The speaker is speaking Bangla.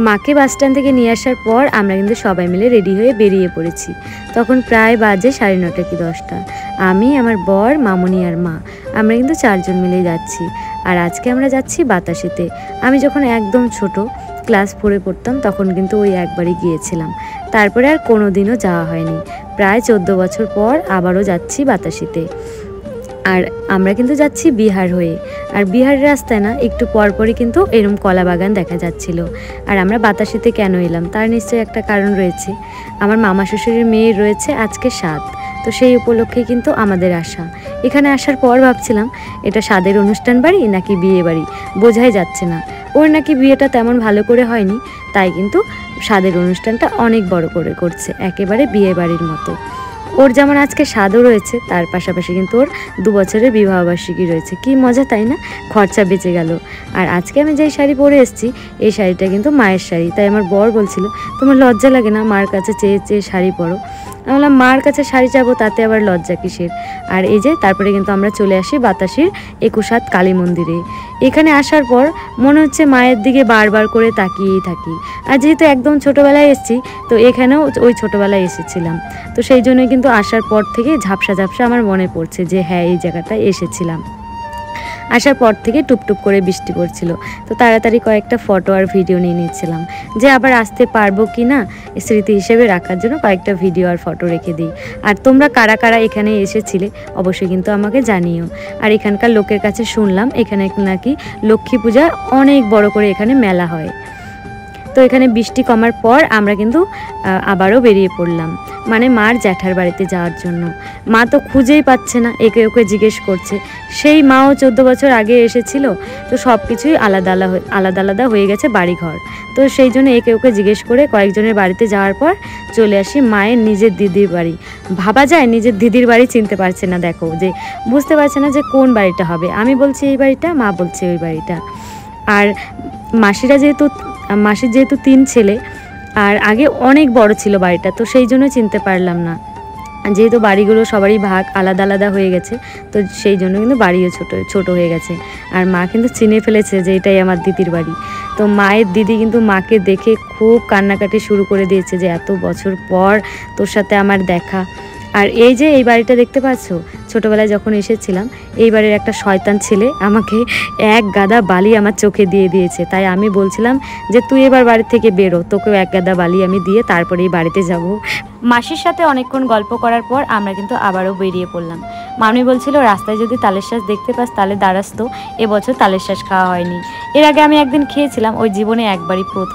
মাকে বাস স্ট্যান্ড থেকে নিয়ে আসার পর আমরা কিন্তু সবাই মিলে রেডি হয়ে বেরিয়ে পড়েছি। তখন প্রায় বাজে 9:30 কি 10টা। আমি, আমার বর, মামুনি আর মা, আমরা কিন্তু 4 জন মিলেই যাচ্ছি। আর আজকে আমরা যাচ্ছি বাতাসিতে। আমি যখন একদম ছোট ক্লাস 4-এ পড়তাম তখন কিন্তু ওই একবারই গিয়েছিলাম, তারপরে আর কোনো দিনও যাওয়া হয়নি। প্রায় 14 বছর পর আবারও যাচ্ছি বাতাসিতে। আর আমরা কিন্তু যাচ্ছি বিহার হয়ে। আর বিহারের রাস্তায় না একটু পরপরই কিন্তু এরম কলা বাগান দেখা যাচ্ছিল। আর আমরা বাতাসিতে কেন এলাম তার নিশ্চয়ই একটা কারণ রয়েছে। আমার মামা শ্বশুরের মেয়ের রয়েছে আজকে সাধ, তো সেই উপলক্ষে কিন্তু আমাদের আসা। এখানে আসার পর ভাবছিলাম এটা সাধের অনুষ্ঠান বাড়ি নাকি বিয়ে বাড়ি, বোঝাই যাচ্ছে না। ওর নাকি বিয়েটা তেমন ভালো করে হয়নি, তাই কিন্তু সাধের অনুষ্ঠানটা অনেক বড় করে করছে, একেবারে বিয়ে বাড়ির মতো। ওর যেমন আজকে স্বাদও রয়েছে, তার পাশাপাশি কিন্তু ওর 2 বছরের বিবাহবার্ষিকী রয়েছে। কি মজা তাই না, খরচা বেঁচে গেল। আর আজকে আমি যেই শাড়ি পরে এসেছি এই শাড়িটা কিন্তু মায়ের শাড়ি। তাই আমার বর বলছিল তোমার লজ্জা লাগে না মার কাছে চেয়ে চেয়ে শাড়ি পরো? আমি বললাম মার কাছে শাড়ি চাবো তাতে আবার লজ্জা কিসের। আর এই যে তারপরে কিন্তু আমরা চলে আসি বাতাসির 21 হাত কালী মন্দিরে। এখানে আসার পর মনে হচ্ছে মায়ের দিকে বারবার করে তাকিয়েই থাকি। আর যেহেতু একদম ছোটোবেলায় এসেছি, তো এখানেও ওই ছোটোবেলায় এসেছিলাম, তো সেই জন্যই কিন্তু আসার পর থেকে ঝাপসা ঝাপসা আমার মনে পড়ছে যে হ্যাঁ এই জায়গাটায় এসেছিলাম। আসার পর থেকে টুপটুপ করে বৃষ্টি পড়ছিল, তো তাড়াতাড়ি কয়েকটা ফটো আর ভিডিও নিয়ে নিচ্ছিলাম যে আবার আসতে পারবো কি না, স্মৃতি হিসেবে রাখার জন্য কয়েকটা ভিডিও আর ফটো রেখে দিই। আর তোমরা কারা কারা এখানে এসেছিলে অবশ্যই কিন্তু আমাকে জানিও। আর এখানকার লোকের কাছে শুনলাম এখানে নাকি লক্ষ্মী পূজার অনেক বড় করে এখানে মেলা হয়। তো এখানে বৃষ্টি কমার পর আমরা কিন্তু আবারও বেরিয়ে পড়লাম, মানে মার জ্যাঠার বাড়িতে যাওয়ার জন্য। মা তো খুঁজেই পাচ্ছে না, একে ওকে জিজ্ঞেস করছে। সেই মাও 14 বছর আগে এসেছিল, তো সব কিছুই আলাদা আলাদা হয়ে গেছে বাড়িঘর। তো সেই জন্য একে ওকে জিজ্ঞেস করে কয়েকজনের বাড়িতে যাওয়ার পর চলে আসি মায়ের নিজের দিদির বাড়ি। ভাবা যায় নিজের দিদির বাড়ি চিনতে পারছে না, দেখো যে বুঝতে পারছে না যে কোন বাড়িটা হবে। আমি বলছি এই বাড়িটা, মা বলছে ওই বাড়িটা। আর মাসির যেহেতু 3 ছেলে, আর আগে অনেক বড় ছিল বাড়িটা, তো সেই জন্য চিনতে পারলাম না। যেহেতু বাড়িগুলো সবারই ভাগ আলাদা আলাদা হয়ে গেছে, তো সেই জন্য কিন্তু বাড়িও ছোট হয়ে গেছে। আর মা কিন্তু চিনে ফেলেছে যে এটাই আমার দিদির বাড়ি। তো মায়ের দিদি কিন্তু মাকে দেখে খুব কান্নাকাটি শুরু করে দিয়েছে যে এত বছর পর তোর সাথে আমার দেখা। আর এই যে এই বাড়িটা দেখতে পাচ্ছ, ছোটোবেলায় যখন এসেছিলাম এই বাড়ির একটা শয়তান ছেলে আমাকে এক গাদা বালি আমার চোখে দিয়ে দিয়েছে। তাই আমি বলছিলাম যে তুই এবার বাড়ি থেকে বেরো, তোকেও এক গাদা বালি আমি দিয়ে তারপরে এই বাড়িতে যাব। মাসির সাথে অনেকক্ষণ গল্প করার পর আমরা কিন্তু আবারও বেরিয়ে পড়লাম। মামি বলছিল রাস্তায় যদি তালের শাঁস দেখতে পাস তাহলে দাঁড়াস, তো এবছর তালের শাঁস খাওয়া হয়নি। এর আগে আমি একদিন খেয়েছিলাম, ওই জীবনে একবারই প্রথম।